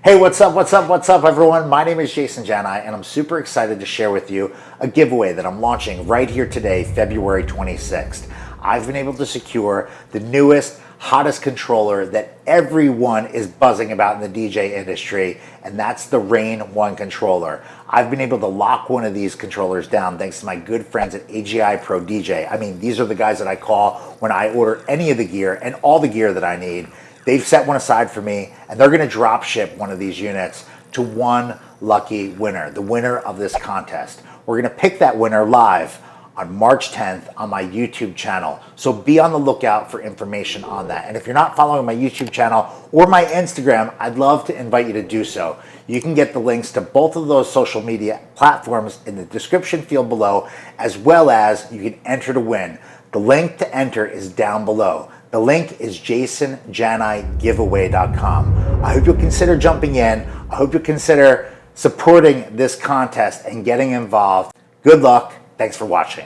Hey, what's up, everyone? My name is Jason Jani, and I'm super excited to share with you a giveaway that I'm launching right here today, February 26th. I've been able to secure the newest, hottest controller that everyone is buzzing about in the DJ industry, and that's the Rane One controller. I've been able to lock one of these controllers down thanks to my good friends at AGI Pro DJ. I mean, these are the guys that I call when I order any of the gear and all the gear that I need. They've set one aside for me, and they're gonna drop ship one of these units to one lucky winner, the winner of this contest. We're gonna pick that winner live on March 10th on my YouTube channel. So be on the lookout for information on that. And if you're not following my YouTube channel or my Instagram, I'd love to invite you to do so. You can get the links to both of those social media platforms in the description field below, as well as you can enter to win. The link to enter is down below. The link is jasonjanigiveaway.com. I hope you'll consider jumping in. I hope you'll consider supporting this contest and getting involved. Good luck. Thanks for watching.